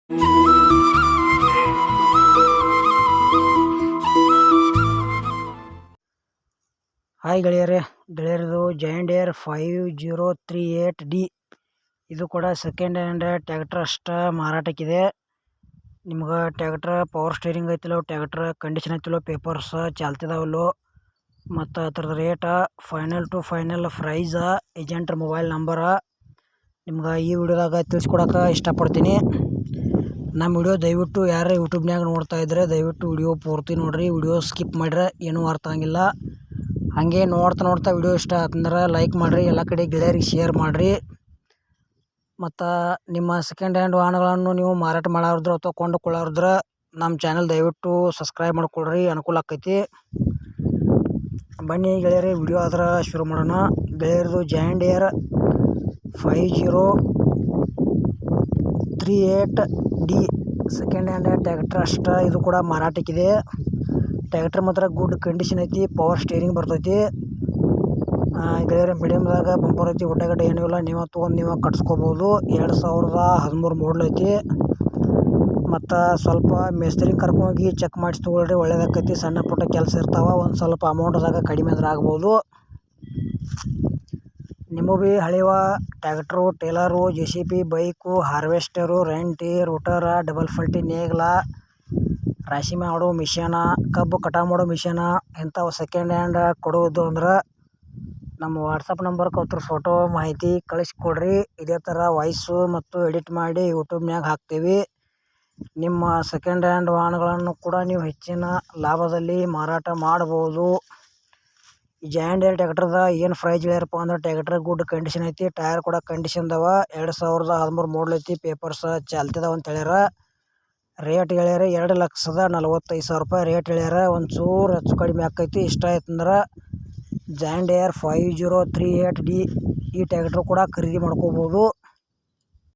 Hi ಗೆಳೆಯರದು giant air 5038D. ಇದು ಕೂಡ second hand tractor ಅಷ್ಟ ಮಾರಾಟಕ್ಕಿದೆ. ನಿಮ್ಗೆ ಟ್ಯಾಕ್ಟರ್ ಪವರ್ ಸ್ಟೇರಿಂಗ್ ಐತಿಲ್ಲೋ, ಟ್ಯಾಕ್ಟರ್ ಕಂಡೀಷನ್ ಐತಿಲ್ಲೋ, ಪೇಪರ್ಸ್ ಚಾಲ್ತಿದಾವಲ್ಲೋ, ಮತ್ತು ಅದ್ರದ್ದು rate final to final price, ಏಜೆಂಟ್ರ ಮೊಬೈಲ್ ನಂಬರ ನಿಮ್ಗೆ ಈ ವಿಡಿಯೋದಾಗ ತಿಳಿಸ್ಕೊಡಕ್ಕೆ ಇಷ್ಟಪಡ್ತೀನಿ. ನಮ್ಮ ವಿಡಿಯೋ ದಯವಿಟ್ಟು ಯಾರು ಯೂಟ್ಯೂಬ್ನಾಗ ನೋಡ್ತಾ ಇದ್ರೆ ದಯವಿಟ್ಟು ವಿಡಿಯೋ ಪೂರ್ತಿ ನೋಡ್ರಿ. ವಿಡಿಯೋ ಸ್ಕಿಪ್ ಮಾಡ್ರೆ ಏನೂ ಅರ್ಥ ಆಗಿಲ್ಲ. ಹಾಗೆ ನೋಡ್ತಾ ವಿಡಿಯೋ ಇಷ್ಟ ಆತಂದ್ರೆ ಲೈಕ್ ಮಾಡಿರಿ, ಎಲ್ಲ ಕಡೆ ಗೆಳೆಯರಿಗೆ ಶೇರ್ ಮಾಡಿರಿ. ಮತ್ತು ನಿಮ್ಮ ಸೆಕೆಂಡ್ ಹ್ಯಾಂಡ್ ವಾಹನಗಳನ್ನು ನೀವು ಮಾರಾಟ ಮಾಡೋರಿದ್ರೆ ಅಥವಾ ಕೊಂಡುಕೊಳ್ಳೋರಿದ್ರೆ ನಮ್ಮ ಚಾನಲ್ ದಯವಿಟ್ಟು ಸಬ್ಸ್ಕ್ರೈಬ್ ಮಾಡ್ಕೊಳ್ರಿ, ಅನುಕೂಲ ಆಕೈತಿ. ಬನ್ನಿ ಗೆಳೆಯರಿ, ವಿಡಿಯೋ ಆದ್ರೆ ಶುರು ಮಾಡೋಣ. ಗೆಳೆಯರದು giant air 5038D second hand tractor ಅಷ್ಟ. ಇದು ಕೂಡ ಮಾರಾಟಕ್ಕಿದೆ. ಟ್ಯಾಕ್ಟರ್ ಮಾತ್ರ ಗುಡ್ ಕಂಡೀಷನ್ ಐತಿ, ಪವರ್ ಸ್ಟೇರಿಂಗ್ ಬರ್ತೈತಿ. ಗೆಳೆಯರ ಮೀಡಿಯಮ್ದಾಗ ಬಂಪರ್ ಐತಿ, ಒಟ್ಟಗಡ್ಡೆ ಏನೂ ಇಲ್ಲ. ನೀವು ತೊಗೊಂಡು ನೀವು ಕಟ್ಸ್ಕೊಬೋದು. 2013 ಮಾಡಲ್ ಐತಿ. ಮತ್ತು ಸ್ವಲ್ಪ ಮೇಸ್ತ್ರಿ ಕರ್ಕೊಂಡೋಗಿ ಚೆಕ್ ಮಾಡಿಸಿ ತೊಗೊಳ್ರಿ, ಒಳ್ಳೇದಾಕೈತಿ. ಸಣ್ಣ ಪುಟ್ಟ ಕೆಲಸ ಇರ್ತಾವೆ, ಒಂದು ಸ್ವಲ್ಪ ಅಮೌಂಟ್ದಾಗ ಕಡಿಮೆ ಆದ್ರೆ ಆಗ್ಬೋದು. ನಿಮಗೂ ಭೀ ಹಳೆವ tractor, tailor, JCB, bike, harvester, ರೆಂಟಿ, ರೋಟರ, ಡಬಲ್ ಫಲ್ಟಿ ನೇಗ್ಲ, ರಾಶಿ ಮಾಡೋ ಮಿಷನ, ಕಬ್ಬು ಕಟಾವು ಮಾಡೋ ಮಿಷನ, ಇಂಥವು ಸೆಕೆಂಡ್ ಹ್ಯಾಂಡ್ ಕೊಡೋದು ಅಂದ್ರೆ ನಮ್ಮ ವಾಟ್ಸಪ್ ನಂಬರ್ಗೆ ಅದ್ರ ಫೋಟೋ ಮಾಹಿತಿ ಕಳಿಸ್ಕೊಡ್ರಿ. ಇದೇ ಥರ ವಾಯ್ಸು ಮತ್ತು ಎಡಿಟ್ ಮಾಡಿ ಯೂಟ್ಯೂಬ್ನಾಗ ಹಾಕ್ತೀವಿ. ನಿಮ್ಮ ಸೆಕೆಂಡ್ ಹ್ಯಾಂಡ್ ವಾಹನಗಳನ್ನು ಕೂಡ ನೀವು ಹೆಚ್ಚಿನ ಲಾಭದಲ್ಲಿ ಮಾರಾಟ ಮಾಡ್ಬೋದು. ಈ ಜೈಂಟ್ ಏರ್ ಟ್ಯಾಕ್ಟರ್ದ ಏನು ಪ್ರೈಸ್ ಹೇಳ್ಯಾರಪ್ಪ ಅಂದ್ರೆ, ಟ್ಯಾಕ್ಟರ್ ಗುಡ್ ಕಂಡೀಷನ್ ಐತಿ, ಟೈರ್ ಕೂಡ ಕಂಡೀಷನ್ ಅದಾವ. 2013 ಮಾಡಲ್ ಐತಿ, ಪೇಪರ್ಸ್ ಚಾಲ್ತಿದಾವ ಅಂತ ಹೇಳ್ಯಾರ. ರೇಟ್ ಹೇಳ್ಯಾರ 2,45,000 ರೂಪಾಯಿ ರೇಟ್ ಹೇಳ್ಯಾರ. ಒಂಚೂರು ಹೆಚ್ಚು ಕಡಿಮೆ ಆಕೈತಿ. ಇಷ್ಟ ಆಯ್ತಂದ್ರೆ ಜೈಂಟ್ ಏರ್ 5038D ಈ ಟ್ಯಾಕ್ಟರ್ ಕೂಡ ಖರೀದಿ ಮಾಡ್ಕೋಬೋದು.